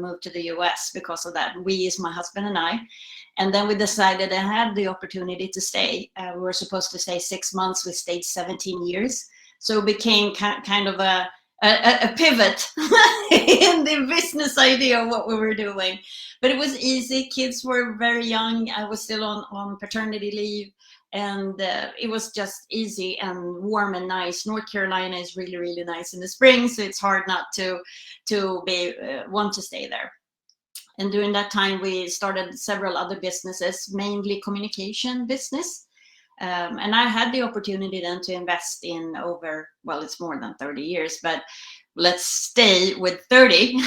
moved to the US because of that. We is my husband and I. And then we decided I had the opportunity to stay. We were supposed to stay 6 months. We stayed 17 years. So it became kind of a pivot in the business idea of what we were doing. But it was easy. Kids were very young. I was still on paternity leave. And it was just easy and warm and nice. North Carolina is really, really nice in the spring. So it's hard not to want to stay there. And during that time, we started several other businesses, mainly communication business. And I had the opportunity then to invest in over, well, it's more than 30 years, but let's stay with 30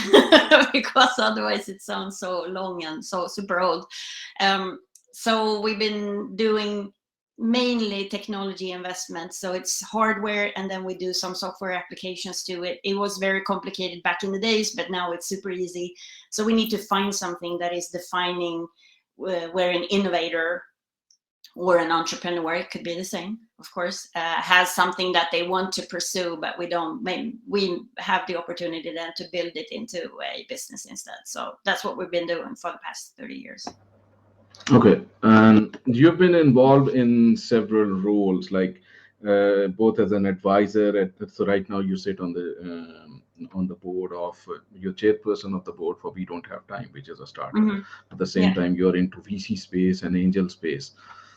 because otherwise it sounds so long and so super old. So we've been doing mainly technology investments. So it's hardware, and then we do some software applications to it. It was very complicated back in the days, but now it's super easy. So we need to find something that is defining where an innovator or an entrepreneur, it could be the same, of course, has something that they want to pursue, but we have the opportunity then to build it into a business instead. So that's what we've been doing for the past 30 years. Okay, and you've been involved in several roles, like both as an advisor. So right now you sit on the board of your chairperson of the board for We Don't Have Time, which is a startup. Mm-hmm. At the same time, you're into VC space and angel space.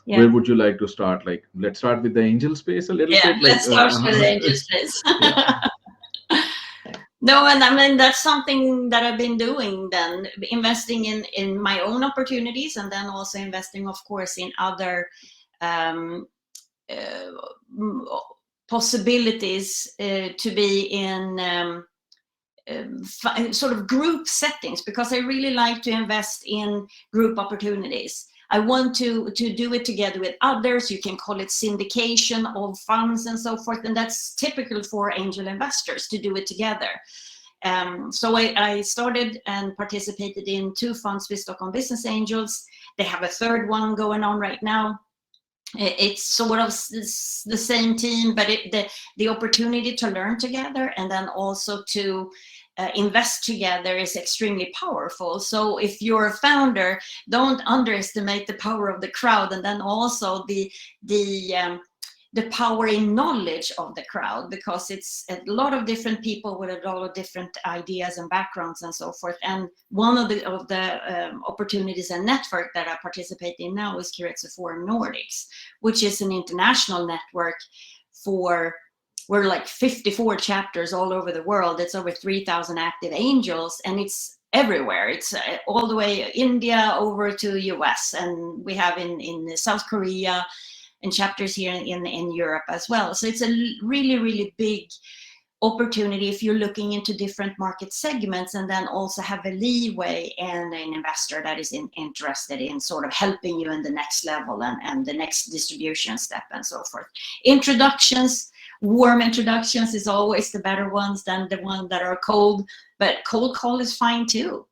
Yeah. Where would you like to start? Like, let's start with the angel space a little bit. Like, Let's start with the angel space. No, and I mean, that's something that I've been doing then, investing in my own opportunities, and then also investing, of course, in other possibilities to be in sort of group settings, because I really like to invest in group opportunities. I want to do it together with others. You can call it syndication of funds and so forth. And that's typical for angel investors to do it together. So I started and participated in 2 funds with Stockholm Business Angels. They have a 3rd one going on right now. It's sort of the same team, but the opportunity to learn together and then also to invest together is extremely powerful. So if you're a founder, don't underestimate the power of the crowd, and then also the power in knowledge of the crowd, because it's a lot of different people with a lot of different ideas and backgrounds and so forth. And one of the opportunities and network that I participate in now is Keiretsu Forum Nordics, which is an international network we're like 54 chapters all over the world. It's over 3,000 active angels, and it's everywhere. It's all the way India over to US, and we have in South Korea and chapters here in Europe as well. So it's a really, really big opportunity if you're looking into different market segments, and then also have a leeway and an investor that is interested in sort of helping you in the next level and the next distribution step and so forth. Introductions, warm introductions is always the better ones than the ones that are cold, but cold call is fine too.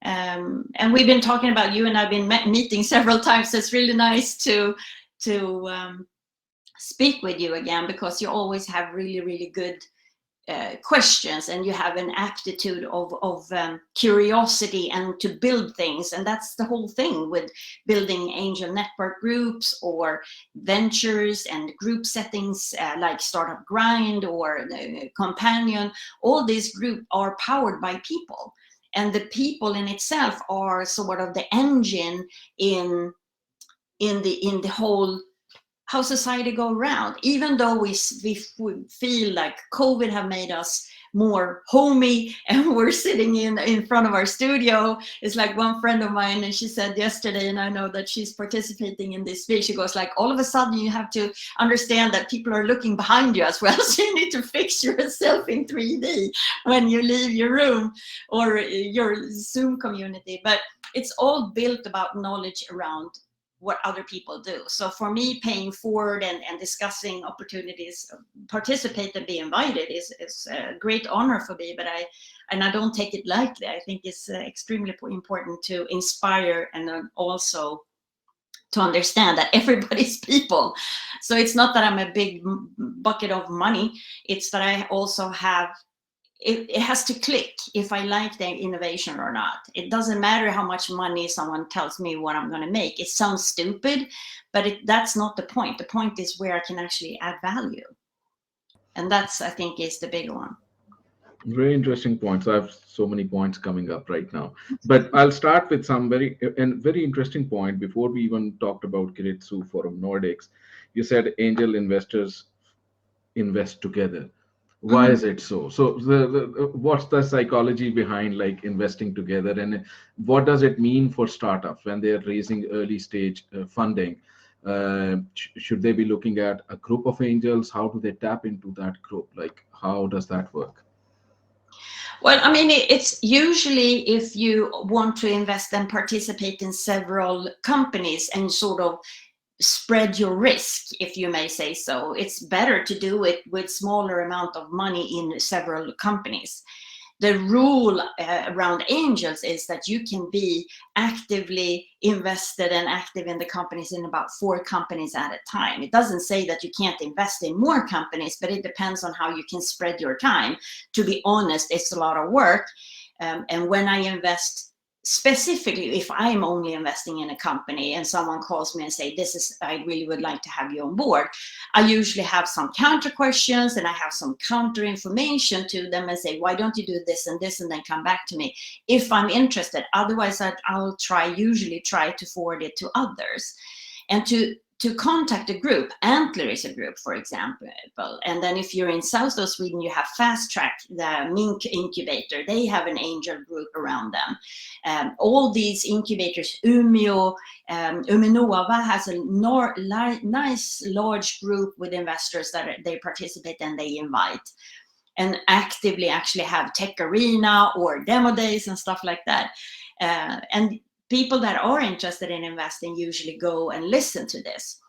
And we've been talking about, you and I've been meeting several times. So it's really nice to speak with you again, because you always have really, really good questions, and you have an aptitude of curiosity and to build things. And that's the whole thing with building angel network groups or ventures and group settings like Startup Grind or Companion. All these groups are powered by people, and the people in itself are sort of the engine in the whole how society go around. Even though we feel like COVID have made us more homey and we're sitting in front of our studio. It's like one friend of mine, and she said yesterday, and I know that she's participating in this speech, she goes like, all of a sudden you have to understand that people are looking behind you as well. So you need to fix yourself in 3D when you leave your room or your Zoom community. But it's all built about knowledge around what other people do. So for me, paying forward and discussing opportunities, participate and be invited is a great honor for me, but I don't take it lightly. I think it's extremely important to inspire and also to understand that everybody's people. So it's not that I'm a big bucket of money. It's that I also have it has to click if I like the innovation or not. It doesn't matter how much money someone tells me what I'm going to make. It sounds stupid, but that's not the point. The point is where I can actually add value. And that's, I think, is the big one. Very interesting points. I have so many points coming up right now, but I'll start with some very interesting point before we even talked about Keiretsu Forum Nordics. You said angel investors invest together. Why is it so? So what's the psychology behind like investing together, and what does it mean for startups when they're raising early stage funding? Should they be looking at a group of angels? How do they tap into that group? Like, how does that work? Well, I mean, it's usually if you want to invest and participate in several companies and sort of spread your risk, if you may say so, it's better to do it with smaller amount of money in several companies. The rule around angels is that you can be actively invested and active in the companies in about 4 companies at a time. It doesn't say that you can't invest in more companies, but it depends on how you can spread your time. To be honest, it's a lot of work. And when I invest, specifically if I'm only investing in a company and someone calls me and say, I really would like to have you on board, I usually have some counter questions and I have some counter information to them and say, why don't you do this and this, and then come back to me if I'm interested. Otherwise, I'll usually try to forward it to others. And to contact a group, Antler is a group, for example. And then if you're in south of Sweden, you have Fast Track, the Mink incubator. They have an angel group around them. All these incubators, Umeå Nova has a nice large group with investors that they participate and they invite, and actively actually have tech arena or demo days and stuff like that. And people that are interested in investing usually go and listen to this.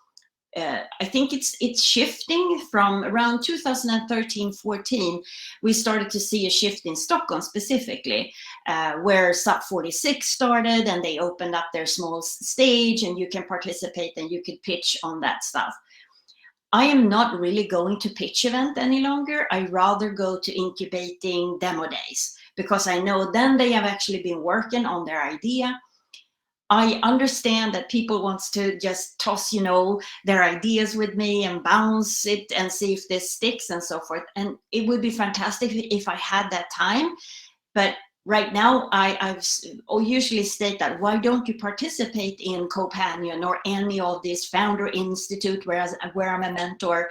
I think it's shifting from around 2013-14. We started to see a shift in Stockholm specifically, where SUP 46 started and they opened up their small stage and you can participate and you could pitch on that stuff. I am not really going to pitch event any longer. I rather go to incubating demo days because I know then they have actually been working on their idea. I understand that people wants to just toss, their ideas with me and bounce it and see if this sticks and so forth. And it would be fantastic if I had that time. But right now, I usually state that, why don't you participate in Companion or any of these Founder Institute, where I'm a mentor,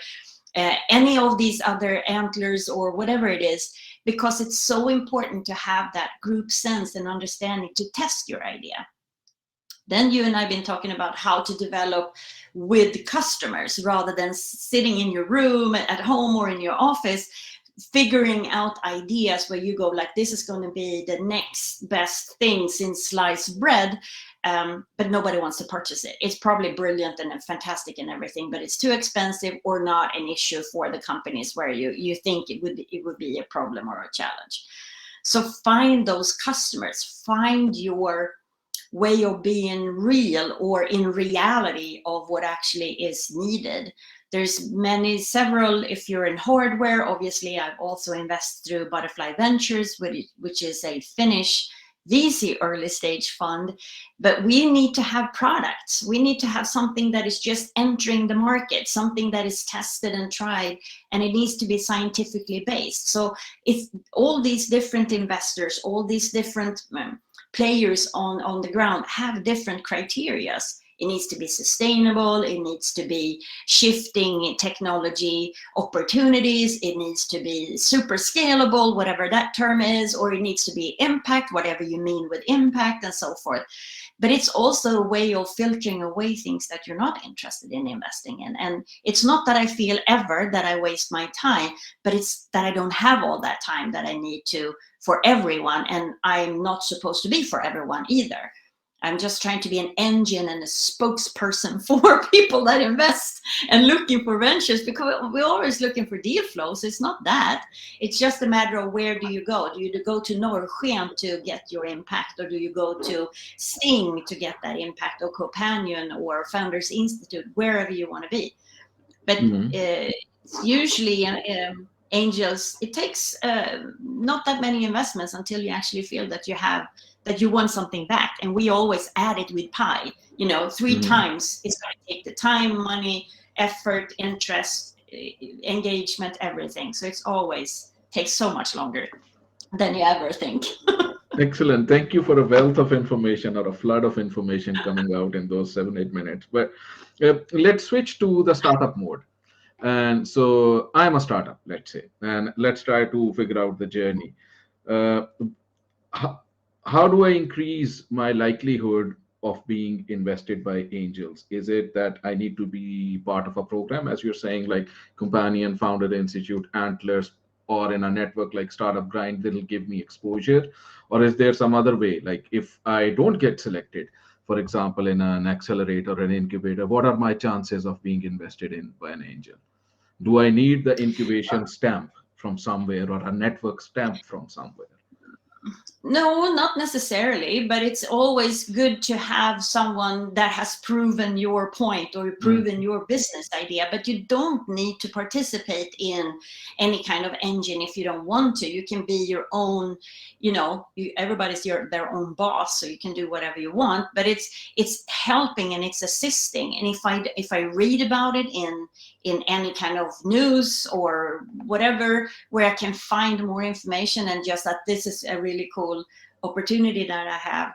any of these other Antlers or whatever it is, because it's so important to have that group sense and understanding to test your idea. Then you and I have been talking about how to develop with customers rather than sitting in your room at home or in your office, figuring out ideas where you go like, this is going to be the next best thing since sliced bread, but nobody wants to purchase it. It's probably brilliant and fantastic and everything, but it's too expensive or not an issue for the companies where you think it would be a problem or a challenge. So find those customers, find your way of being real or in reality of what actually is needed. There's several, if you're in hardware, obviously I've also invested through Butterfly Ventures, which is a Finnish VC early stage fund, but we need to have products. We need to have something that is just entering the market, something that is tested and tried, and it needs to be scientifically based. So if all these different investors, all these different players on the ground have different criteria. It needs to be sustainable. It needs to be shifting technology opportunities. It needs to be super scalable, whatever that term is, or it needs to be impact, whatever you mean with impact, and so forth. But it's also a way of filtering away things that you're not interested in investing in. And it's not that I feel ever that I waste my time, but it's that I don't have all that time that I need to for everyone. And I'm not supposed to be for everyone either. I'm just trying to be an engine and a spokesperson for people that invest and looking for ventures, because we're always looking for deal flows. It's not that. It's just a matter of where do you go? Do you go to Norrsken to get your impact, or do you go to Sting to get that impact, or Companion or Founders Institute, wherever you want to be? But it's usually angels, it takes not that many investments until you actually feel that you want something back. And we always add it with pi, 3 times. It's going to take the time, money, effort, interest, engagement, everything. So it's always takes so much longer than you ever think. Excellent. Thank you for a wealth of information, or a flood of information coming out in those 7-8 minutes. But let's switch to the startup mode. And so I'm a startup, let's say, and let's try to figure out the journey. How do I increase my likelihood of being invested by angels? Is it that I need to be part of a program, as you're saying, like Companion, Founder Institute, Antlers, or in a network like Startup Grind that'll give me exposure? Or is there some other way? Like if I don't get selected, for example, in an accelerator or an incubator, what are my chances of being invested in by an angel? Do I need the incubation stamp from somewhere, or a network stamp from somewhere? No, not necessarily, but it's always good to have someone that has proven your point or proven your business idea. But you don't need to participate in any kind of engine if you don't want to. You can be your own, everybody's their own boss, so you can do whatever you want. But it's helping and it's assisting. And if I read about it in any kind of news or whatever, where I can find more information, and just that this is a really cool opportunity that I have,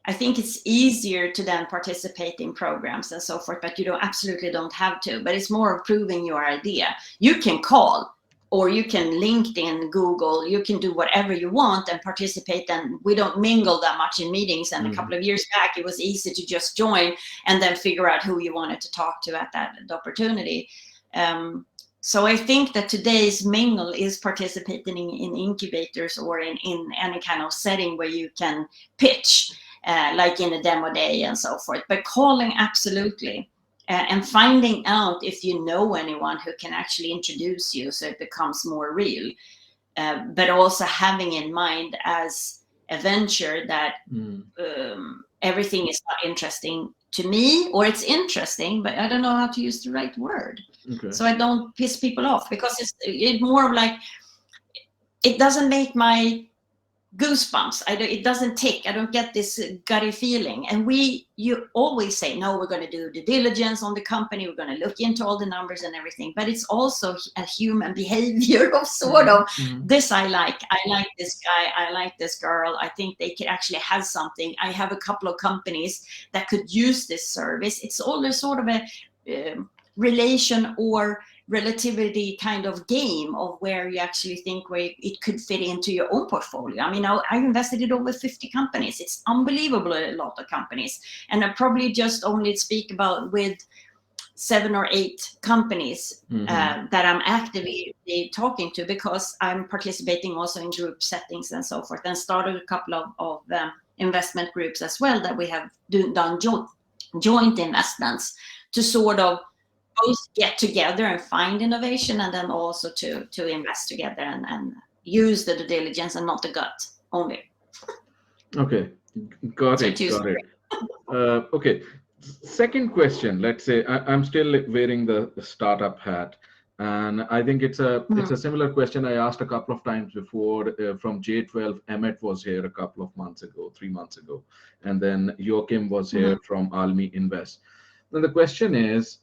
I think it's easier to then participate in programs and so forth. But you absolutely don't have to. But it's more of proving your idea. You can call, or you can LinkedIn, Google, you can do whatever you want and participate. And we don't mingle that much in meetings. And a couple of years back, it was easy to just join and then figure out who you wanted to talk to at that opportunity. So I think that today's mingle is participating in incubators or in any kind of setting where you can pitch, like in a demo day and so forth. But calling, absolutely. And finding out if you know anyone who can actually introduce you so it becomes more real. But also having in mind as a venture that everything is not interesting to me, or it's interesting, but I don't know how to use the right word. Okay. So I don't piss people off, because it's more of like, it doesn't make my goosebumps. It doesn't tick. I don't get this gutty feeling. And you always say, no, we're going to do due diligence on the company. We're going to look into all the numbers and everything. But it's also a human behavior of sort of this. I like this guy. I like this girl. I think they could actually have something. I have a couple of companies that could use this service. It's always sort of a relation or relativity kind of game of where you actually think where it could fit into your own portfolio. I mean, I invested in over 50 companies. It's unbelievable, a lot of companies. And I probably just only speak about with 7 or 8 companies that I'm actively talking to, because I'm participating also in group settings and so forth, and started a couple of investment groups as well that we have done joint investments to sort of both get together and find innovation, and then also to invest together and use the due diligence and not the gut only. Okay, got it. Okay, second question. Let's say I'm still wearing the startup hat, and I think it's a similar question I asked a couple of times before. From J12, Anette was here a couple of months ago, 3 months ago, and then Joachim was here from Almi Invest. Then the question is,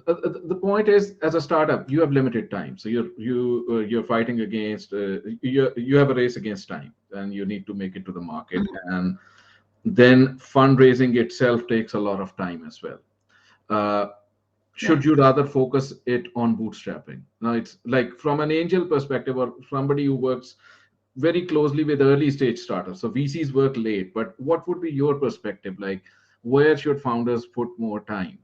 the point is, as a startup, you have limited time, so you're fighting against you have a race against time, and you need to make it to the market, and then fundraising itself takes a lot of time as well. Should you rather focus it on bootstrapping? Now, it's like from an angel perspective, or somebody who works very closely with early stage startups. So VCs work late, but what would be your perspective? Like, where should founders put more time?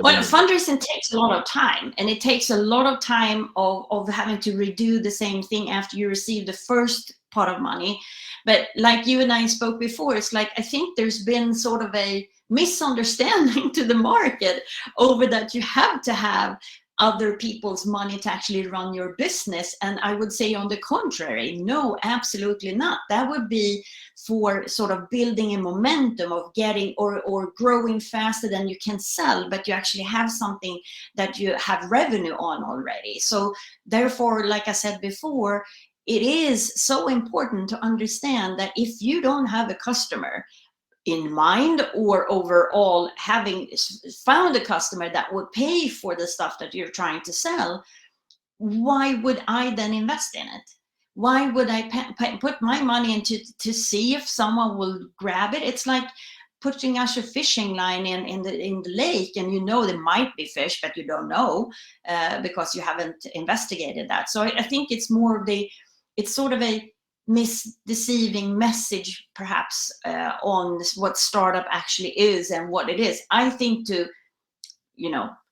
Well, fundraising takes a lot of time, and it takes a lot of time of having to redo the same thing after you receive the first pot of money. But like you and I spoke before, it's like, I think there's been sort of a misunderstanding to the market over that you have to have other people's money to actually run your business. And I would say on the contrary, no, absolutely not. That would be for sort of building a momentum of getting or growing faster than you can sell, but you actually have something that you have revenue on already. So therefore, like I said before, it is so important to understand that if you don't have a customer in mind, or overall having found a customer that would pay for the stuff that you're trying to sell, why would I then invest in it? Why would I put my money into to see if someone will grab it? It's like putting a fishing line in the lake, and you know there might be fish, but you don't know because you haven't investigated that. So I think it's more of it's sort of a misdeceiving message perhaps on what startup actually is and what it is. I think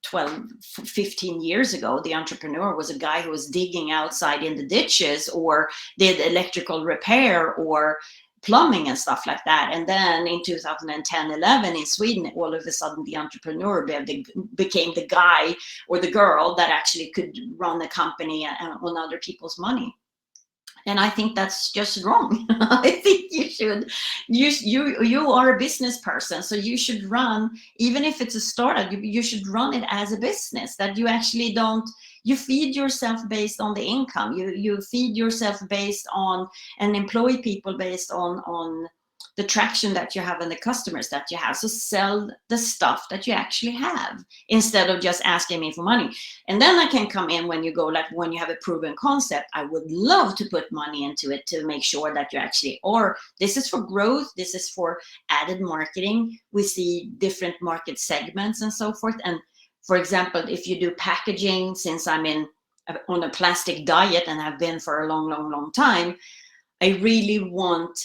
12, 15 years ago, the entrepreneur was a guy who was digging outside in the ditches or did electrical repair or plumbing and stuff like that. And then in 2010, 11 in Sweden, all of a sudden the entrepreneur became the guy or the girl that actually could run a company on other people's money. And I think that's just wrong. I think you are a business person, so you should run, even if it's a startup, you should run it as a business, that you actually you feed yourself based on the income. You feed yourself based on, and employ people based on the traction that you have and the customers that you have. So sell the stuff that you actually have instead of just asking me for money. And then I can come in when you go, like when you have a proven concept, I would love to put money into it to make sure that you actually, or this is for growth, this is for added marketing. We see different market segments and so forth. And for example, if you do packaging, since I'm on a plastic diet and have been for a long time, I really want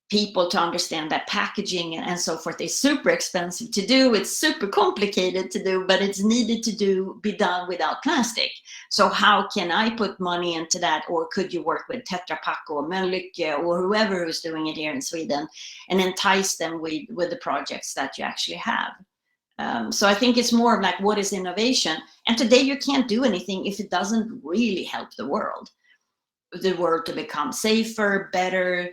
people to understand that packaging and so forth is super expensive to do. It's super complicated to do, but it's needed to be done without plastic. So how can I put money into that? Or could you work with Tetra Pak or Mölnlycke or whoever who's doing it here in Sweden and entice them with the projects that you actually have? So I think it's more like, what is innovation? And today you can't do anything if it doesn't really help the world to become safer, better,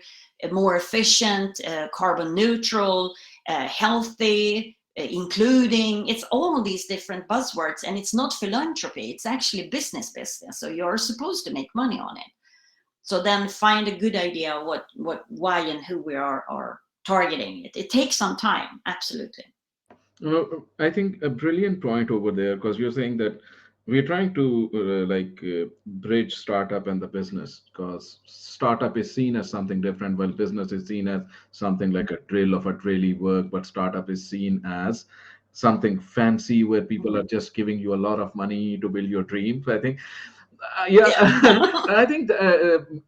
more efficient, carbon neutral, healthy, including. It's all these different buzzwords, and it's not philanthropy. It's actually business. So you're supposed to make money on it. So then find a good idea what, why, and who we are targeting. It takes some time, absolutely. I think a brilliant point over there, because you're saying that we're trying to bridge startup and the business, because startup is seen as something different, while business is seen as something like a drill of a daily work, but startup is seen as something fancy where people are just giving you a lot of money to build your dreams. I think I think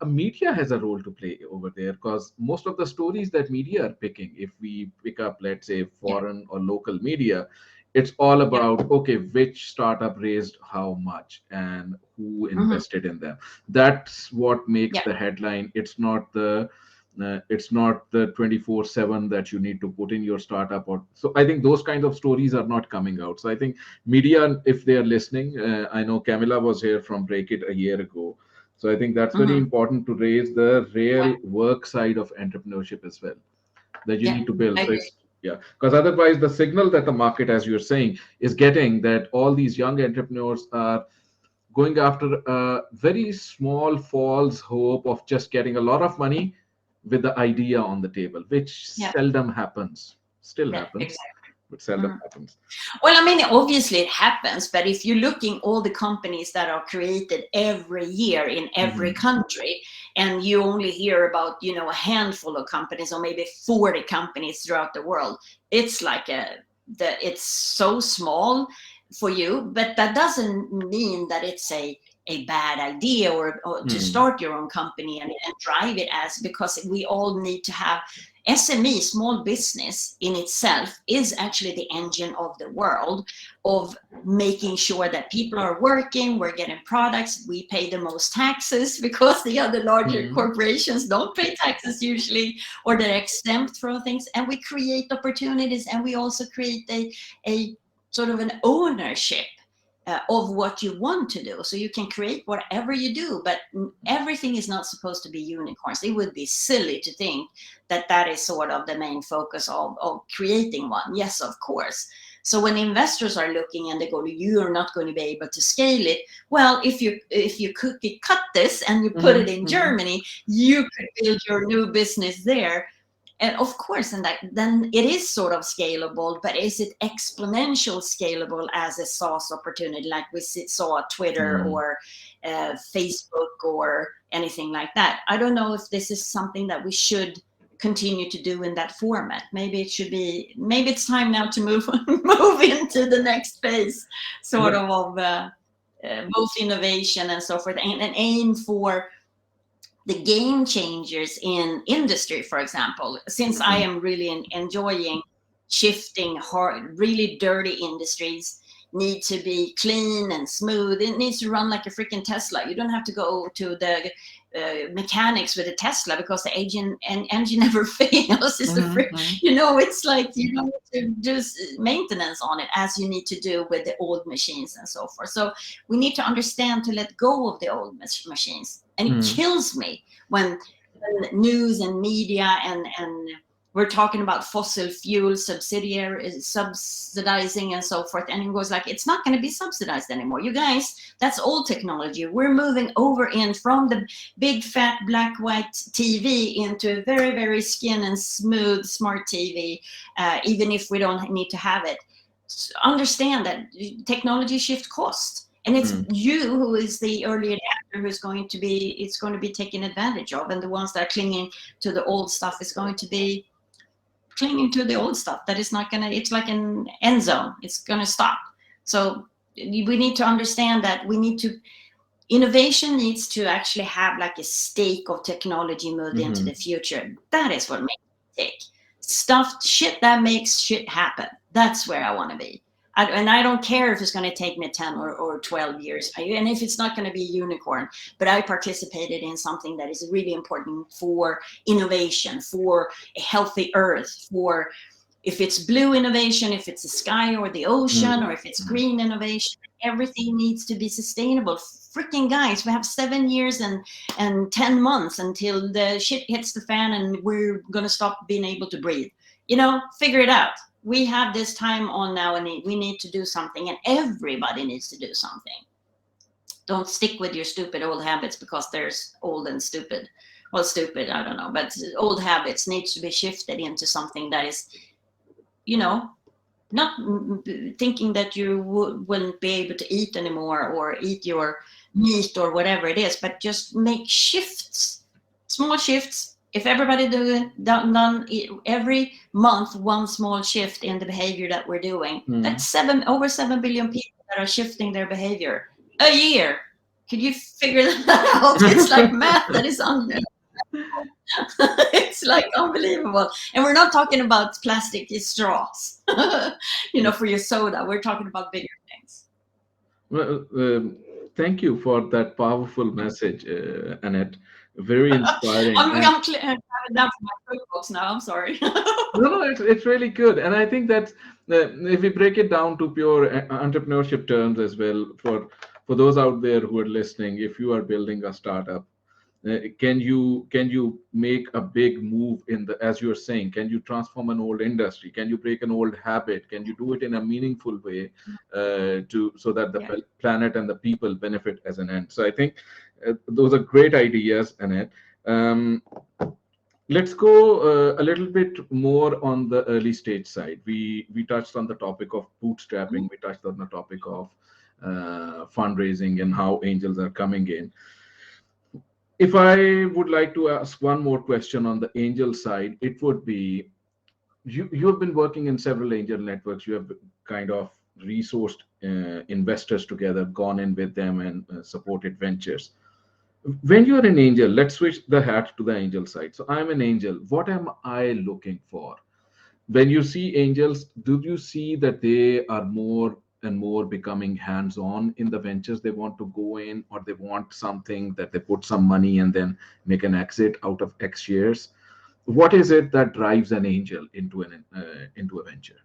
media has a role to play over there, because most of the stories that media are picking, if we pick up, let's say, foreign or local media, it's all about, okay, which startup raised how much and who invested in them. That's what makes the headline. It's not the 24/7 that you need to put in your startup. Or so I think those kind of stories are not coming out. So I think media, if they are listening, I know Camilla was here from Break It a year ago, so I think that's very important to raise the real work side of entrepreneurship as well, that you need to build. So it's, because otherwise the signal that the market, as you're saying, is getting, that all these young entrepreneurs are going after a very small false hope of just getting a lot of money with the idea on the table, which seldom happens. Still happens, but seldom happens. Well, I mean, obviously it happens, but if you're looking all the companies that are created every year in every country, and you only hear about, a handful of companies or maybe 40 companies throughout the world, it's like it's so small for you, but that doesn't mean that it's a bad idea or to start your own company and drive it as, because we all need to have SME, small business in itself is actually the engine of the world, of making sure that people are working, we're getting products, we pay the most taxes because the other larger corporations don't pay taxes usually, or they're exempt from things, and we create opportunities, and we also create a sort of an ownership of what you want to do. So you can create whatever you do, but everything is not supposed to be unicorns. It would be silly to think that that is sort of the main focus of creating one. Yes, of course. So when investors are looking and they go, you are not going to be able to scale it. Well, if you cookie cut this and you put it in Germany, you could build your new business there. And of course, and that then it is sort of scalable, but is it exponential scalable as a SaaS opportunity, like we saw Twitter or Facebook or anything like that? I don't know if this is something that we should continue to do in that format. Maybe it should be. Maybe it's time now to move into the next phase, sort of both innovation and so forth, and aim for the game changers in industry, for example. Since I am really enjoying shifting hard, really dirty industries need to be clean and smooth. It needs to run like a freaking Tesla. You don't have to go to the mechanics with a Tesla because the engine never fails. It's you know, it's like you don't need to do maintenance on it as you need to do with the old machines and so forth. So we need to understand to let go of the old machines. And it kills me when news and media and we're talking about fossil fuel subsidizing and so forth. And it goes like, it's not going to be subsidized anymore. You guys, that's old technology. We're moving over in from the big fat black white TV into a very, very skin and smooth smart TV, even if we don't need to have it. So understand that technology shift cost. And it's you who is the early adapter who's going to be taken advantage of. And the ones that are clinging to the old stuff is going to be clinging to the old stuff. That is not going to, it's like an end zone. It's going to stop. So we need to understand that innovation needs to actually have like a stake of technology moved into the future. That is what makes it tick. Shit that makes shit happen. That's where I want to be. And I don't care if it's going to take me 10 or 12 years, and if it's not going to be a unicorn, but I participated in something that is really important for innovation, for a healthy earth, for if it's blue innovation, if it's the sky or the ocean, or if it's green innovation, everything needs to be sustainable. Freaking guys, we have 7 years and 10 months until the shit hits the fan and we're going to stop being able to breathe. You know, figure it out. We have this time on now and we need to do something, and everybody needs to do something. Don't stick with your stupid old habits because there's old and stupid. Well, stupid, I don't know, but old habits needs to be shifted into something that is, you know, not thinking that you wouldn't be able to eat anymore or eat your meat or whatever it is, but just make shifts, small shifts. If everybody done every month one small shift in the behavior that we're doing, that's over 7 billion people that are shifting their behavior a year. Could you figure that out? It's like math that is it's like unbelievable. And we're not talking about plastic straws, you know, for your soda. We're talking about bigger things. Well, thank you for that powerful message, Anette. Very inspiring. I'm down for my cookbooks now. I'm sorry. No, it's really good. And I think that if we break it down to pure entrepreneurship terms as well, for those out there who are listening, if you are building a startup, can you make a big move as you're saying, can you transform an old industry? Can you break an old habit? Can you do it in a meaningful way so that the planet and the people benefit as an end? So I think those are great ideas, Annette. Let's go a little bit more on the early stage side. We touched on the topic of bootstrapping. We touched on the topic of fundraising and how angels are coming in. If I would like to ask one more question on the angel side, it would be, you have been working in several angel networks. You have kind of resourced investors together, gone in with them and supported ventures. When you're an angel, let's switch the hat to the angel side. So I'm an angel. What am I looking for? When you see angels, do you see that they are more and more becoming hands-on in the ventures they want to go in, or they want something that they put some money and then make an exit out of X years? What is it that drives an angel into a venture?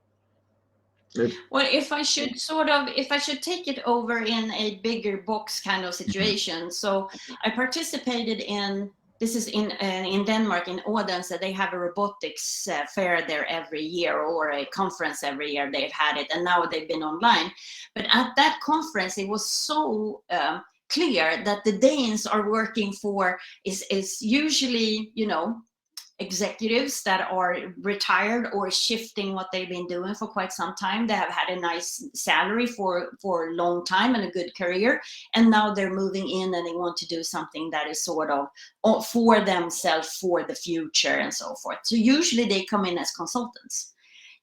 Well, if I should take it over in a bigger box kind of situation. So I participated in, this is in Denmark, in Odense. They have a robotics fair there every year, or a conference every year. They've had it, and now they've been online. But at that conference, it was so clear that the Danes are working for is usually, executives that are retired or shifting what they've been doing for quite some time. They have had a nice salary for a long time and a good career, and now they're moving in and they want to do something that is sort of for themselves, for the future, and so forth. So usually they come in as consultants.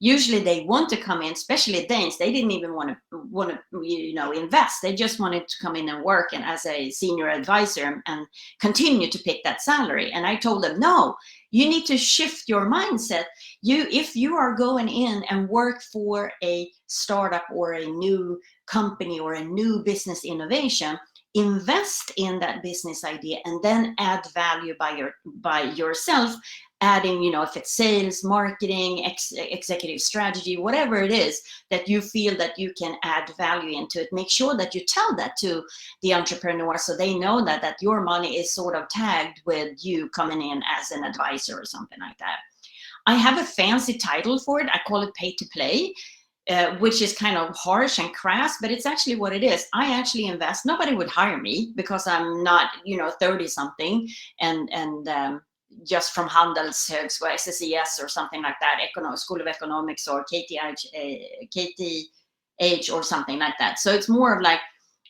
Usually they want to come in, especially Danes. They didn't even want to invest. They just wanted to come in and work and as a senior advisor and continue to pick that salary. And I told them, no, you need to shift your mindset. If you are going in and work for a startup or a new company or a new business innovation, invest in that business idea and then add value by yourself, adding, if it's sales, marketing, executive strategy, whatever it is that you feel that you can add value into it. Make sure that you tell that to the entrepreneur, so they know that your money is sort of tagged with you coming in as an advisor or something like that. I have a fancy title for it. I call it pay to play. Which is kind of harsh and crass, but it's actually what it is. I actually invest. Nobody would hire me because I'm not, 30 something and just from Handelshögskolan, SSES or something like that, School of Economics or KTH or something like that. So it's more of like,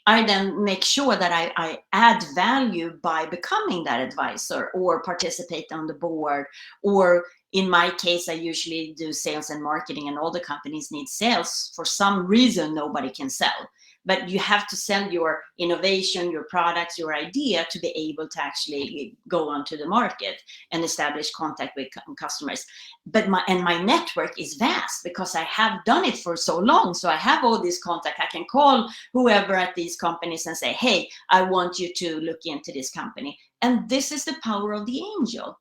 I then make sure that I add value by becoming that advisor or participate on the board, or in my case, I usually do sales and marketing, and all the companies need sales. For some reason, nobody can sell. But you have to sell your innovation, your products, your idea to be able to actually go onto the market and establish contact with customers. But my network is vast because I have done it for so long. So I have all these contacts. I can call whoever at these companies and say, hey, I want you to look into this company. And this is the power of the angel.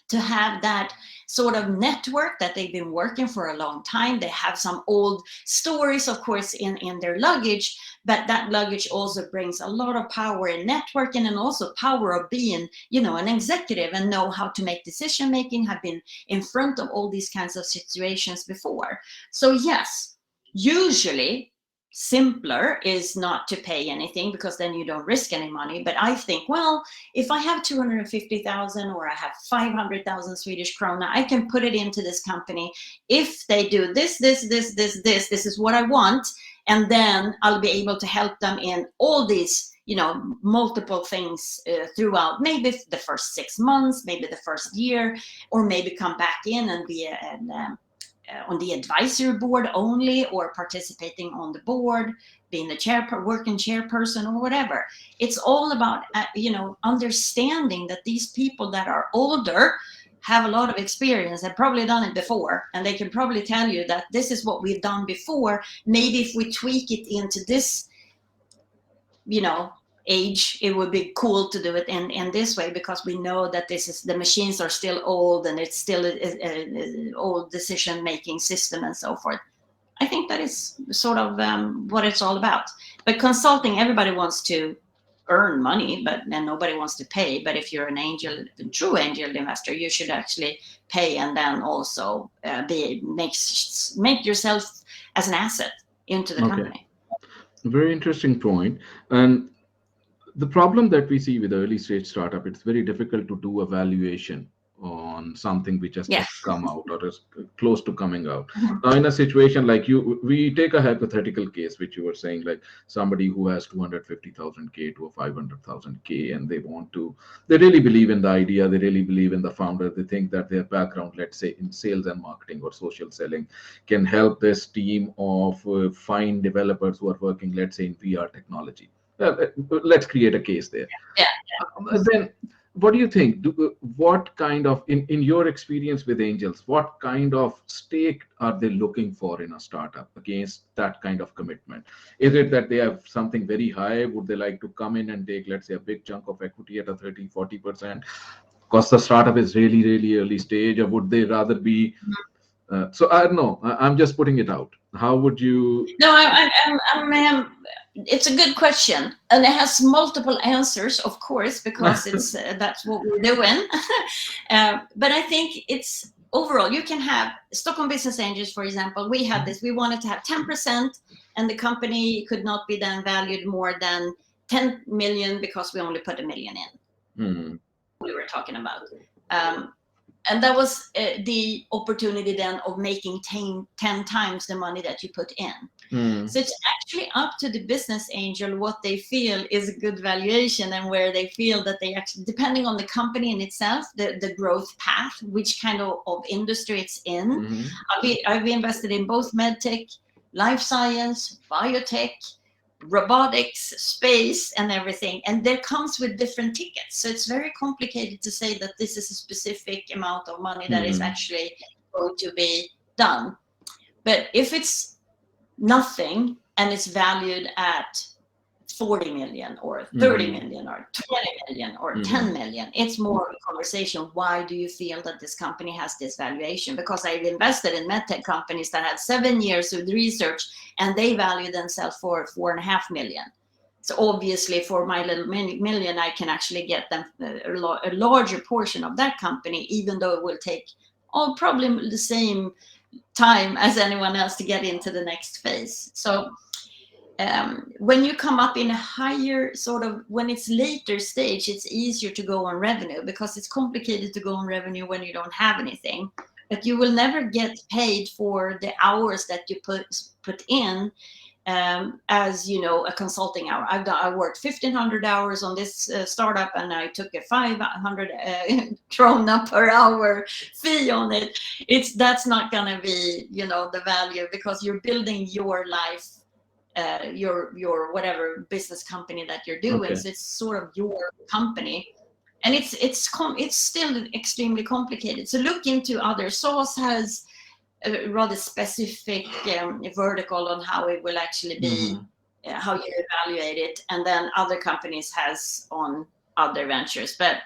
To have that sort of network that they've been working for a long time. They have some old stories, of course, in their luggage, but that luggage also brings a lot of power in networking, and also power of being, an executive and know how to make decision making, have been in front of all these kinds of situations before. So yes, usually simpler is not to pay anything, because then you don't risk any money. But I think, well, if I have 250,000 or I have 500,000 Swedish krona, I can put it into this company. If they do this is what I want. And then I'll be able to help them in all these, multiple things throughout maybe the first 6 months, maybe the first year, or maybe come back in and be on the advisory board only, or participating on the board, being the working chairperson or whatever. It's all about, understanding that these people that are older have a lot of experience, have probably done it before, and they can probably tell you that this is what we've done before. Maybe if we tweak it into this, age, it would be cool to do it in this way, because we know that the machines are still old, and it's still an old decision making system and so forth. I think that is sort of what it's all about. But consulting, everybody wants to earn money, then nobody wants to pay. But if you're a true angel investor, you should actually pay, and then also make yourself as an asset into the company. Very interesting point. And the problem that we see with early stage startup, it's very difficult to do a valuation on something which has just come out or is close to coming out. Now, in a situation like we take a hypothetical case, which you were saying, like somebody who has 250,000 to a 500,000 and they really believe in the idea, they really believe in the founder, they think that their background, let's say in sales and marketing or social selling, can help this team of fine developers who are working, let's say in VR technology. Let's create a case there. Then what do you think? What kind of, in your experience with angels, what kind of stake are they looking for in a startup against that kind of commitment? Is it that they have something very high? Would they like to come in and take, let's say, a big chunk of equity at a 30-40%? Because the startup is really, really early stage? Or would they rather be So I don't know. I'm just putting it out. How would you? No, it's a good question, and it has multiple answers, of course, because it's that's what we're doing. But I think it's overall. You can have Stockholm Business Angels, for example. We had this. We wanted to have 10%, and the company could not be then valued more than 10 million because we only put 1 million in. We were talking about. And that was the opportunity then of making 10 times the money that you put in. So it's actually up to the business angel what they feel is a good valuation, and where they feel that they actually, depending on the company in itself, the growth path, which kind of industry it's in. I've invested in both medtech, life science, biotech, robotics, space, and everything, and there comes with different tickets. So it's very complicated to say that this is a specific amount of money that is actually going to be done. But if it's nothing and it's valued at 40 million or 30 million or 20 million or 10 million, it's more of a conversation. Why do you feel that this company has this valuation? Because I've invested in medtech companies that had 7 years of research and they value themselves for 4.5 million. So obviously for my little million, I can actually get them a larger portion of that company, even though it will take probably the same time as anyone else to get into the next phase. So when you come up in a higher sort of, when it's later stage, it's easier to go on revenue, because it's complicated to go on revenue when you don't have anything. But you will never get paid for the hours that you put in as, you know, a consulting hour. I worked 1,500 hours on this startup, and I took a 500 krona per hour fee on it. That's not going to be, you know, the value, because you're building your life, your whatever business company that you're doing. So it's sort of your company, and it's still extremely complicated. So look into other. SaaS has a rather specific vertical on how it will actually be, how you evaluate it, and then other companies has on other ventures. But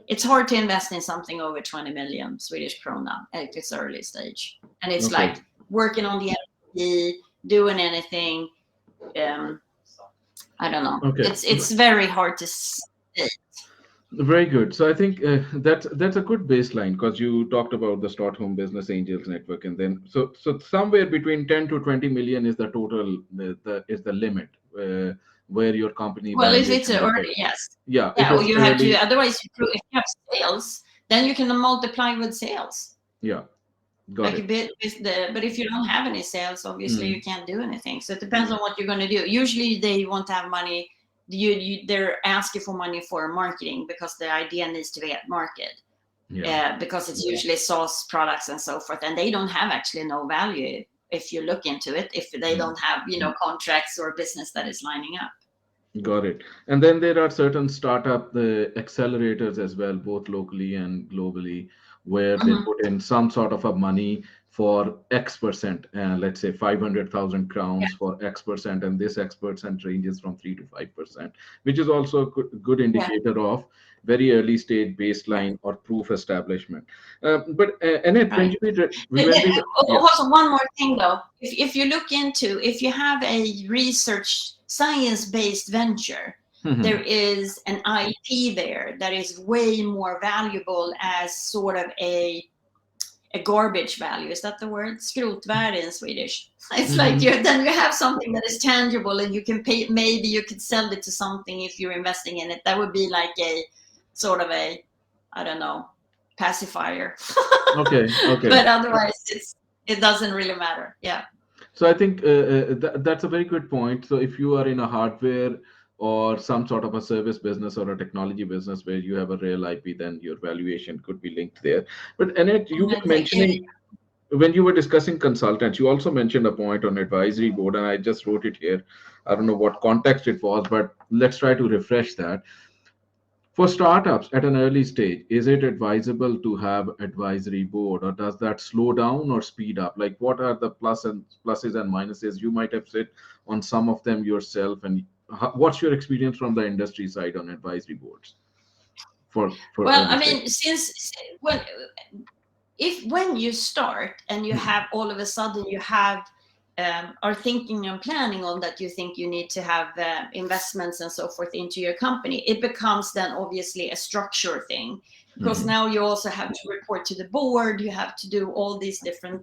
it's hard to invest in something over 20 million Swedish krona if it's early stage, and it's like working on the MVP, doing anything. I don't know. It's very hard to say. Very good. So I think that's a good baseline, because you talked about the Stockholm Business Angels Network, and then so somewhere between 10 to 20 million is the total, is the limit where your company. Well, if it's early, yes. Yeah. Or you have to. Otherwise, if you have sales, then you can multiply with sales. Yeah. Got it. But if you don't have any sales, obviously you can't do anything. So it depends on what you're going to do. Usually they want to have money. They're asking for money for marketing, because the idea needs to be at market. Because it's usually SaaS products and so forth, and they don't have actually no value if you look into it, if they don't have, you know, contracts or business that is lining up. Got it. And then there are certain startup accelerators as well, both locally and globally, where they put in some sort of a money for X%, let's say 500,000 crowns for X%, and this X% ranges from 3 to 5%, which is also a good indicator of very early stage baseline or proof establishment. But Anette, also one more thing though, if you look into, if you have a research science-based venture, there is an IP there that is way more valuable as sort of a garbage value. Is that the word? Skrotvärde in Swedish. It's like then you have something that is tangible, and you can pay. Maybe you could sell it to something if you're investing in it. That would be like a sort of a, I don't know, pacifier. Okay. But otherwise, it doesn't really matter. Yeah. So I think that's a very good point. So if you are in a hardware or some sort of a service business or a technology business where you have a real IP, then your valuation could be linked there. But Anette, you were mentioning, when you were discussing consultants, you also mentioned a point on advisory board, and I just wrote it here. I don't know what context it was, but let's try to refresh that. For startups at an early stage, is it advisable to have advisory board, or does that slow down or speed up? Like, what are the pluses and minuses? You might have said on some of them yourself, and what's your experience from the industry side on advisory boards? Well, I mean, when you start and you have all of a sudden you have are thinking and planning on that, you think you need to have investments and so forth into your company, it becomes then obviously a structure thing, because now you also have to report to the board, you have to do all these different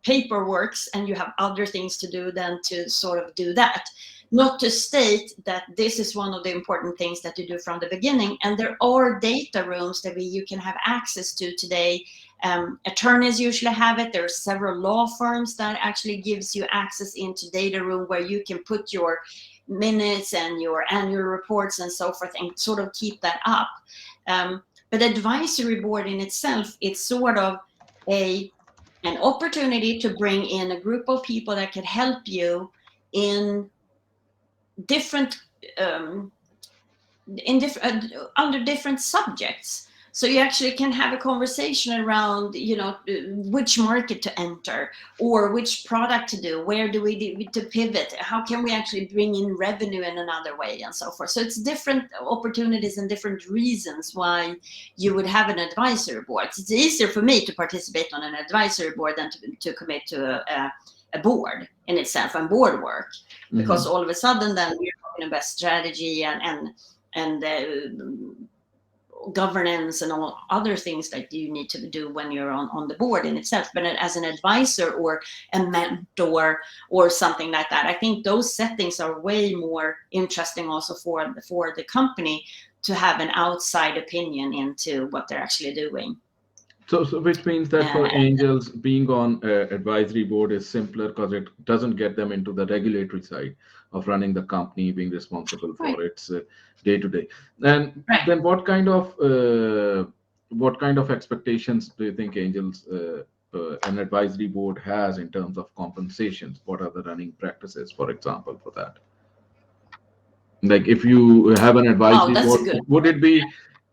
paperworks, and you have other things to do than to sort of do that. Not to state that this is one of the important things that you do from the beginning, and there are data rooms that you can have access to today. Attorneys usually have it. There are several law firms that actually gives you access into data room where you can put your minutes and your annual reports and so forth and sort of keep that up. But advisory board in itself, it's sort of an opportunity to bring in a group of people that can help you in different under different subjects. So you actually can have a conversation around, which market to enter, or which product to do, where do we need to pivot, how can we actually bring in revenue in another way, and so forth. So it's different opportunities and different reasons why you would have an advisory board. It's easier for me to participate on an advisory board than to commit to a board in itself and board work, because all of a sudden then we're talking about strategy and governance and all other things that you need to do when you're on the board in itself. But as an advisor or a mentor or something like that, I think those settings are way more interesting also for the company to have an outside opinion into what they're actually doing. So which means that for angels, being on advisory board is simpler because it doesn't get them into the regulatory side of running the company, being responsible for its day to day. And then what kind of expectations do you think angels an advisory board has in terms of compensations? What are the running practices, for example, for that? Like if you have an advisory board, would it be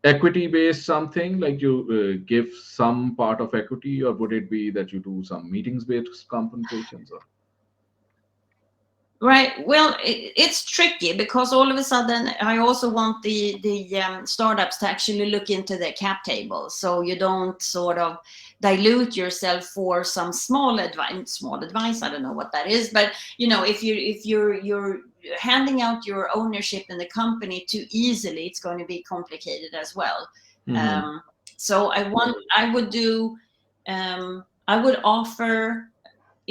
equity based something, like you give some part of equity, or would it be that you do some meetings based compensations? Or? Right. Well, it's tricky because all of a sudden I also want the startups to actually look into their cap table, so you don't sort of dilute yourself for some small advice. I don't know what that is, but if you're handing out your ownership in the company too easily, it's going to be complicated as well. So I would offer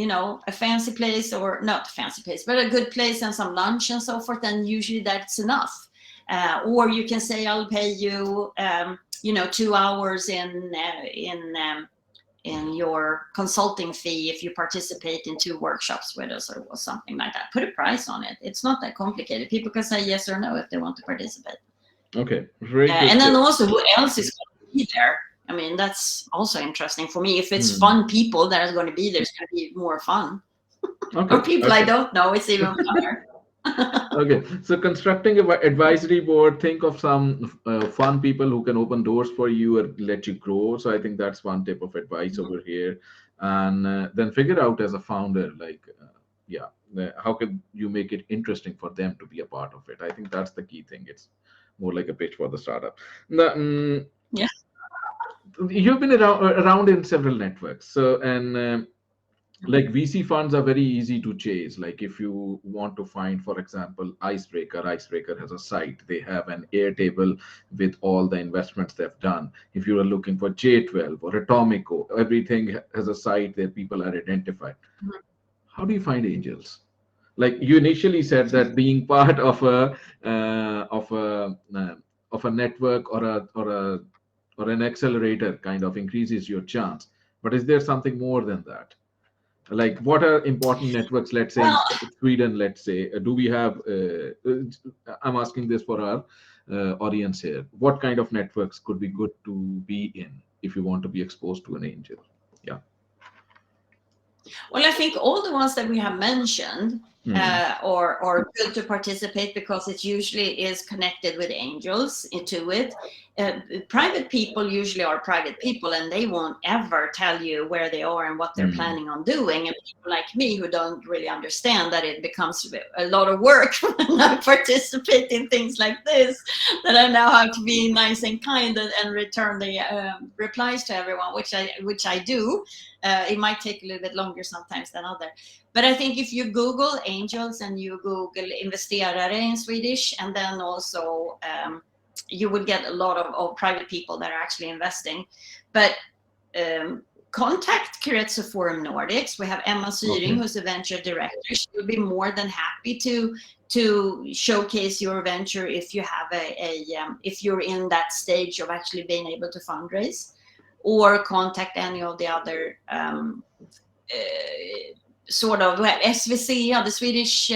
a fancy place, or not a fancy place, but a good place and some lunch and so forth, and usually that's enough. Or you can say, I'll pay you 2 hours in your consulting fee if you participate in 2 workshops with us, or something like that. Put a price on it. It's not that complicated. People can say yes or no if they want to participate. Okay, very good. And then also, who else is going to be there? I mean, that's also interesting for me. If it's fun people that are going to be there, it's going to be more fun. Or people I don't know, it's even funner. Okay, so constructing an advisory board, think of some fun people who can open doors for you or let you grow. So I think that's one type of advice over here. And then figure out as a founder, like, how can you make it interesting for them to be a part of it? I think that's the key thing. It's more like a pitch for the startup. You've been around in several networks, so like VC funds are very easy to chase. Like if you want to find, for example, Icebreaker has a site. They have an Airtable with all the investments they've done. If you are looking for J12 or Atomico, everything has a site that people are identified. How do you find angels? Like you initially said that being part of a network or an accelerator kind of increases your chance. But is there something more than that? Like what are important networks, let's say in Sweden, let's say, do we have, I'm asking this for our audience here, what kind of networks could be good to be in if you want to be exposed to an angel? Yeah. Well, I think all the ones that we have mentioned, or good to participate, because it usually is connected with angels into it. Private people usually are private people, and they won't ever tell you where they are and what they're planning on doing. And people like me who don't really understand that it becomes a lot of work when I participate in things like this, that I now have to be nice and kind and return the replies to everyone, which I do. It might take a little bit longer sometimes than others. But I think if you Google angels and you Google investerare in Swedish, and then also you would get a lot of private people that are actually investing. But contact Keiretsu Forum Nordics. We have Emma Syring, who's a venture director. She will be more than happy to showcase your venture if you have if you're in that stage of actually being able to fundraise, or contact any of the other sort of SVC, the Swedish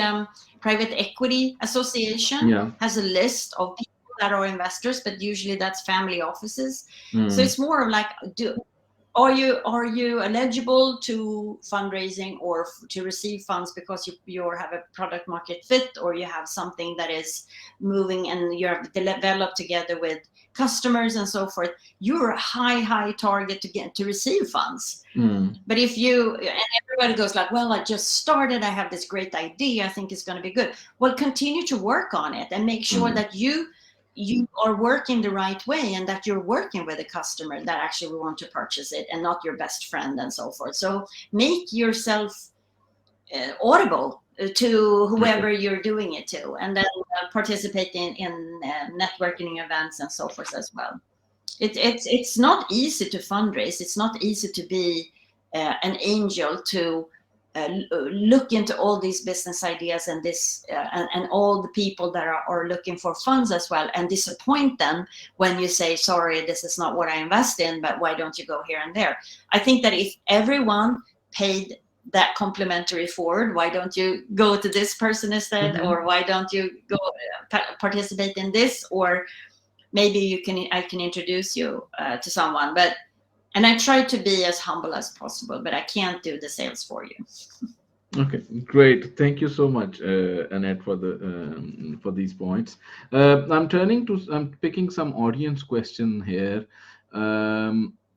Private Equity Association, has a list of people that are investors, but usually that's family offices. So it's more of like, are you eligible to fundraising or to receive funds because you have a product market fit, or you have something that is moving and you're developed together with customers and so forth. You're a high target to receive funds. But if you, and everybody goes like, well, I just started, I have this great idea, I think it's going to be good. Well, continue to work on it and make sure that you are working the right way, and that you're working with a customer that actually want to purchase it, and not your best friend and so forth. So make yourself audible to whoever you're doing it to, and then participate in networking events and so forth as well. It's not easy to fundraise. It's not easy to be an angel, to look into all these business ideas and this and all the people that are looking for funds as well, and disappoint them when you say, sorry, this is not what I invest in, but why don't you go here and there? I think that if everyone paid that complimentary forward, why don't you go to this person instead, or why don't you go participate in this, or maybe I can introduce you to someone. And I try to be as humble as possible, but I can't do the sales for you. Okay, great. Thank you so much, Annette, for these points. I'm picking some audience question here.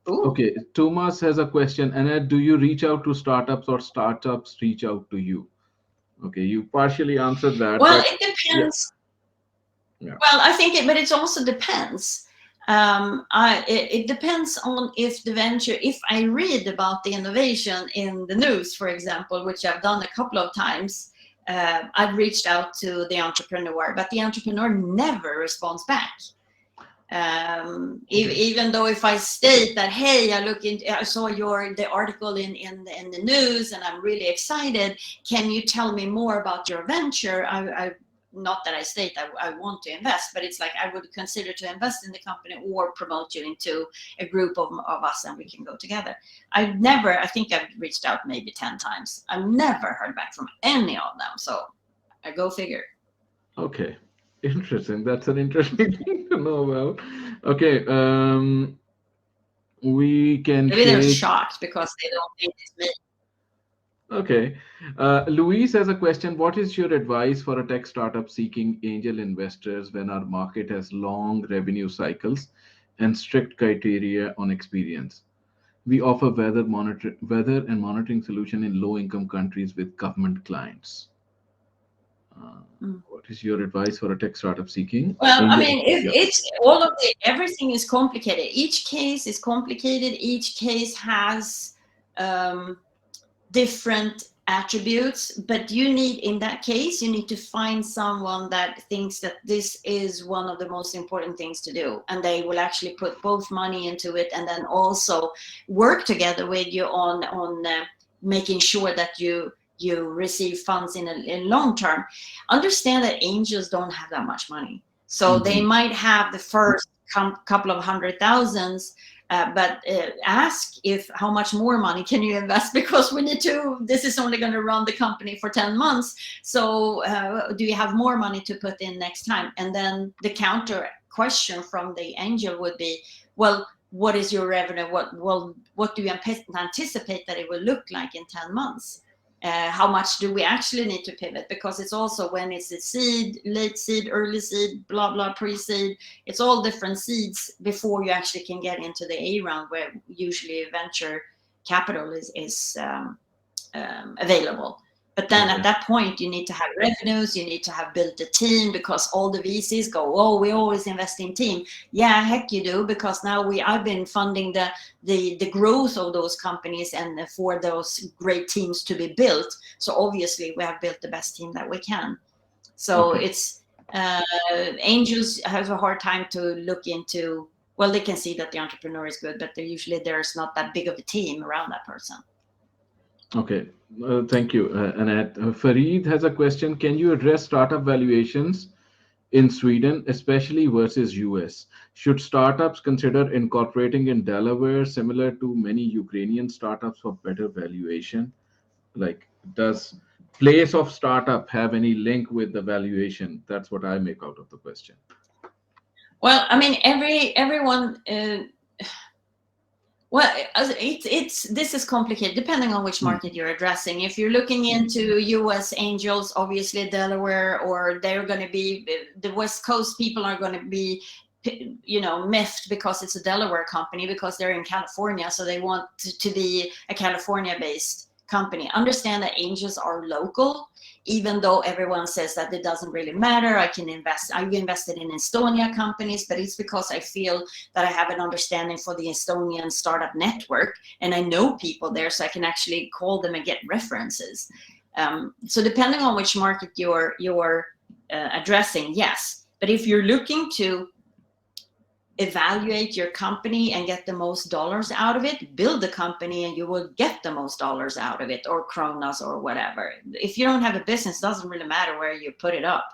Okay, Thomas has a question. Annette, do you reach out to startups, or startups reach out to you? Okay, you partially answered that. Well, it depends. Yeah. Well, I think but it also depends. It depends on if the venture, if I read about the innovation in the news, for example, which I've done a couple of times, I've reached out to the entrepreneur, but the entrepreneur never responds back. Even though if I state that, hey, I saw the article in the news and I'm really excited, can you tell me more about your venture? Not that I state I want to invest, but it's like I would consider to invest in the company or promote you into a group of us and we can go together. I think I've reached out maybe 10 times. I've never heard back from any of them. So I go figure. Okay. Interesting. That's an interesting thing to know about. Okay. We can. Maybe they're shocked because they don't think it's me. Okay. Louise has a question. What is your advice for a tech startup seeking angel investors when our market has long revenue cycles and strict criteria on experience? We offer weather and monitoring solution in low-income countries with government clients. What is your advice for a tech startup seeking? Well, I mean, everything is complicated. Each case is complicated. Each case has different attributes, but in that case, you need to find someone that thinks that this is one of the most important things to do, and they will actually put both money into it and then also work together with you on making sure that you receive funds in long term. Understand that angels don't have that much money, so they might have the first couple of $100,000. But ask how much more money can you invest, because this is only going to run the company for 10 months. So do you have more money to put in next time? And then the counter question from the angel would be, well, what is your revenue? What do you anticipate that it will look like in 10 months? How much do we actually need to pivot? Because it's also when it's a seed, late seed, early seed, blah, blah, pre-seed. It's all different seeds before you actually can get into the A round, where usually venture capital is available. But then at that point, you need to have revenues, you need to have built a team, because all the VCs go, oh, we always invest in team. Yeah, heck you do, because now I've been funding the growth of those companies and for those great teams to be built. So obviously we have built the best team that we can. So it's angels have a hard time to look into, well, they can see that the entrepreneur is good, but there's not that big of a team around that person. Okay, thank you, Annette. Fareed has a question. Can you address startup valuations in Sweden, especially versus US? Should startups consider incorporating in Delaware, similar to many Ukrainian startups, for better valuation? Like, does place of startup have any link with the valuation? That's what I make out of the question. Well, I mean, everyone. Well, this is complicated depending on which market you're addressing. If you're looking into US angels, obviously Delaware, or they're going to be, the West Coast people are going to be, miffed because it's a Delaware company, because they're in California, so they want to be a California-based company. Understand that angels are local, even though everyone says that it doesn't really matter. I've invested in Estonia companies, but it's because I feel that I have an understanding for the Estonian startup network, and I know people there, so I can actually call them and get references. So depending on which market you're addressing, yes. But if you're looking to evaluate your company and get the most dollars out of it, build the company and you will get the most dollars out of it, or kronas or whatever. If you don't have a business, it doesn't really matter where you put it up.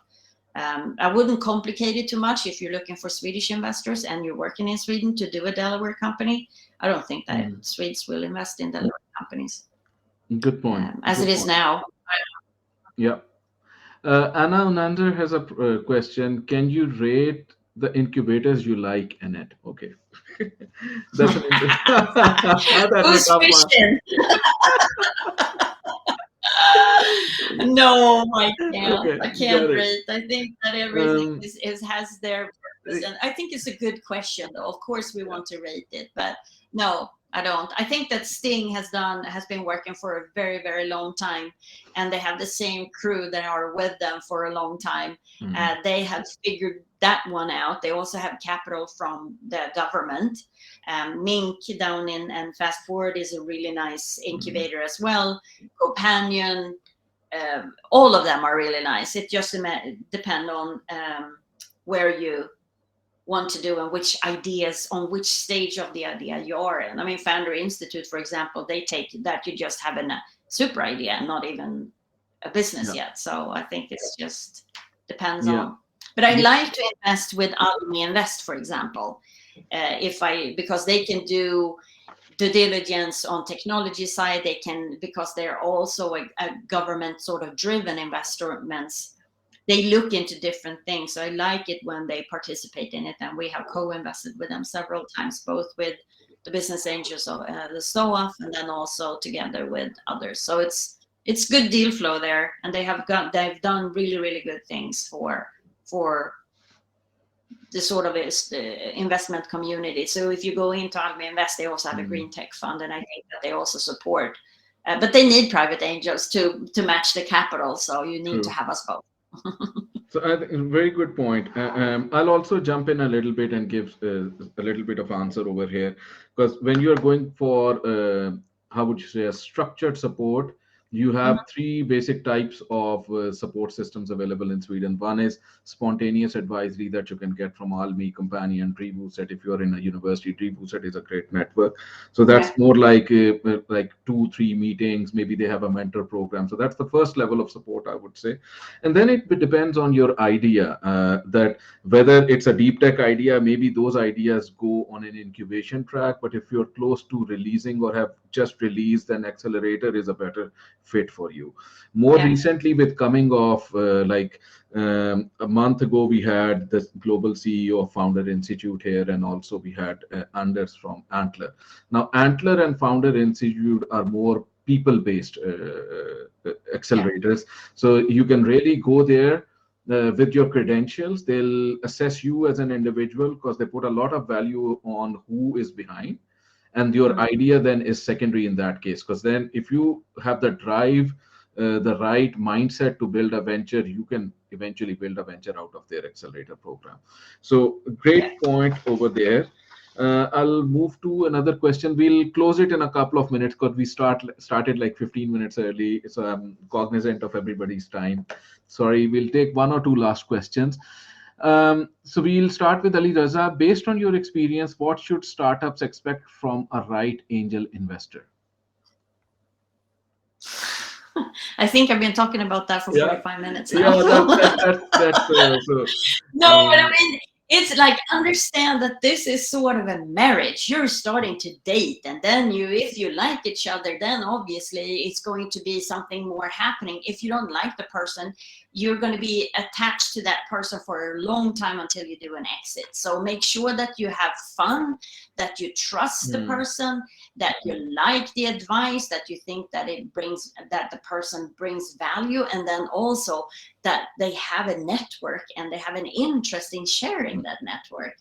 I wouldn't complicate it too much if you're looking for Swedish investors and you're working in Sweden to do a Delaware company. I don't think that Swedes will invest in Delaware companies. Good point. As Good it is point. now. Yeah. Anna Unander has a question. Can you rate the incubators you like, Annette? Okay. That's an Who's fishing? No, I can't. Okay, I can't got it. rate. I think that everything has their purpose, and I think it's a good question. Though, of course, we want to rate it, but no, I don't. I think that Sting has been working for a very, very long time, and they have the same crew that are with them for a long time. They have figured that one out. They also have capital from the government. Mink down in and Fast Forward is a really nice incubator as well. Companion, all of them are really nice. It just depends on where you want to do and which ideas, on which stage of the idea you are in. I mean, Founder Institute, for example, they take that you just have a super idea, not even a business yet. So I think it's just depends on. But I like to invest with Almi Invest, for example, because they can do due diligence on technology side. They can, because they're also a government sort of driven investments. They look into different things. So I like it when they participate in it, and we have co-invested with them several times, both with the business angels of the SOAF and then also together with others. So it's good deal flow there, and they've done really, really good things for the sort of investment community. So if you go into Almi Invest, they also have a green tech fund, and I think that they also support. But they need private angels to match the capital. So you need to have us both. So I think very good point. I'll also jump in a little bit and give a little bit of answer over here, because when you're going for how would you say, a structured support, you have three basic types of support systems available in Sweden. One is spontaneous advisory that you can get from Almi, Companion, Drivuset. If you're in a university, Drivuset is a great network. So that's more like 2-3 meetings. Maybe they have a mentor program. So that's the first level of support, I would say. And then it depends on your idea, that whether it's a deep tech idea, maybe those ideas go on an incubation track. But if you're close to releasing or have just released, then accelerator is a better fit for you. More recently, with coming off a month ago, we had the global CEO of Founder Institute here, and also we had Anders from Antler. Now, Antler and Founder Institute are more people-based accelerators. So you can really go there with your credentials. They'll assess you as an individual because they put a lot of value on who is behind, and your idea then is secondary in that case, because then if you have the drive, the right mindset to build a venture, you can eventually build a venture out of their accelerator program. So great point over there. I'll move to another question. We'll close it in a couple of minutes because we started like 15 minutes early, so I'm cognizant of everybody's time. Sorry, we'll take one or two last questions. So we'll start with Ali Raza. Based on your experience, what should startups expect from a right angel investor? I think I've been talking about that for 45 minutes now. Yeah, that's so. No, but I mean, it's like, understand that this is sort of a marriage. You're starting to date, and then if you like each other, then obviously it's going to be something more happening. If you don't like the person, you're going to be attached to that person for a long time until you do an exit. So make sure that you have fun, that you trust the person, that you like the advice, that you think that that the person brings value, and then also that they have a network and they have an interest in sharing that network.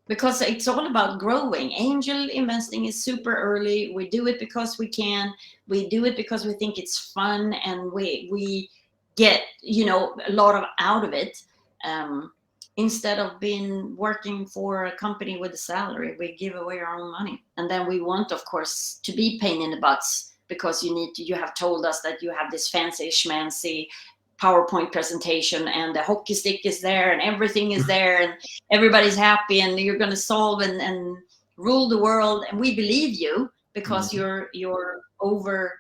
Because it's all about growing. Angel investing is super early. We do it because we can. We do it because we think it's fun, and we get a lot out of it. Instead of working for a company with a salary, we give away our own money. And then we want, of course, to be pain in the butts, because you have told us that you have this fancy schmancy PowerPoint presentation, and the hockey stick is there, and everything is there, and everybody's happy, and you're going to solve and rule the world. And we believe you because you're over.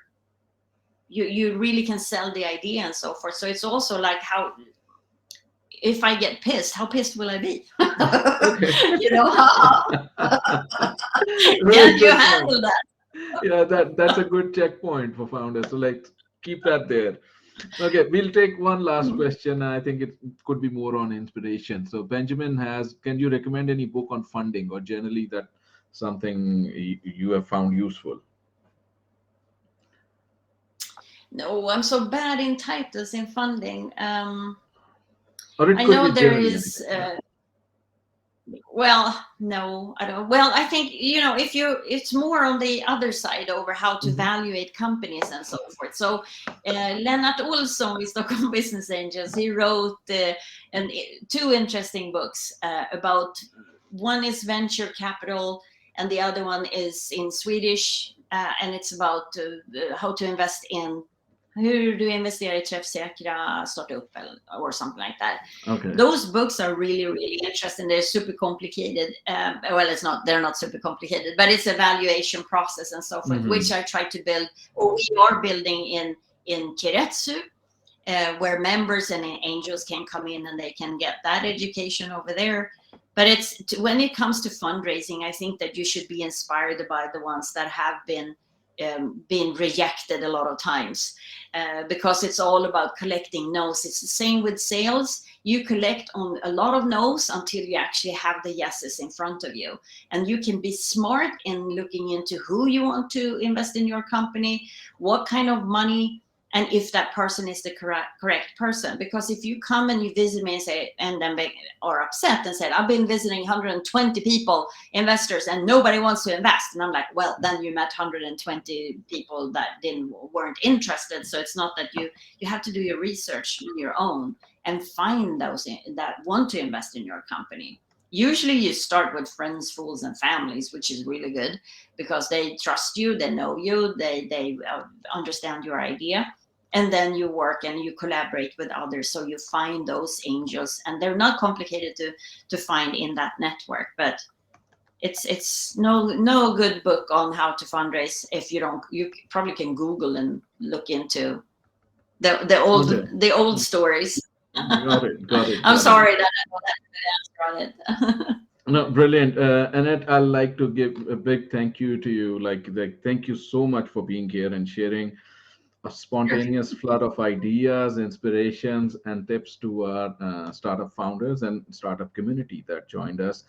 You really can sell the idea and so forth. So it's also like, how, if I get pissed, how pissed will I be? Can you handle that? Yeah, that's a good checkpoint for founders. So like, keep that there. Okay, we'll take one last question. I think it could be more on inspiration. So Benjamin can you recommend any book on funding, or generally that something you have found useful? No, I'm so bad in titles in funding. Or it I could know be there generally is. Well, no, I don't. Well, I think, it's more on the other side over how to evaluate companies and so forth. So Lennart Olsson with Stockholm Business Angels, he wrote two interesting books about, one is venture capital and the other one is in Swedish, and it's about how to invest in, hur du investerar I träffsäkra startup or something like that. Okay. Those books are really, really interesting. They're super complicated. Well, they're not super complicated, but it's a valuation process and so forth, which I try to build, or we are building in Keiretsu, where members and angels can come in and they can get that education over there. But when it comes to fundraising, I think that you should be inspired by the ones that have been rejected a lot of times, because it's all about collecting no's. It's the same with sales. You collect on a lot of no's until you actually have the yeses in front of you. And you can be smart in looking into who you want to invest in your company, what kind of money, and if that person is the correct person. Because if you come and you visit me and then they are upset and said, I've been visiting 120 people, investors, and nobody wants to invest. And I'm like, well, then you met 120 people that weren't interested. So it's not that you have to do your research on your own and find those that want to invest in your company. Usually you start with friends, fools, and families, which is really good because they trust you, they know you, they understand your idea. And then you work and you collaborate with others. So you find those angels, and they're not complicated to find in that network. But it's no good book on how to fundraise if you probably can Google and look into the old stories. Got it. I'm sorry that I don't have an answer on it. No, brilliant. Annette, I'd like to give a big thank you to you. Like thank you so much for being here and sharing a spontaneous flood of ideas, inspirations, and tips to our startup founders and startup community that joined us.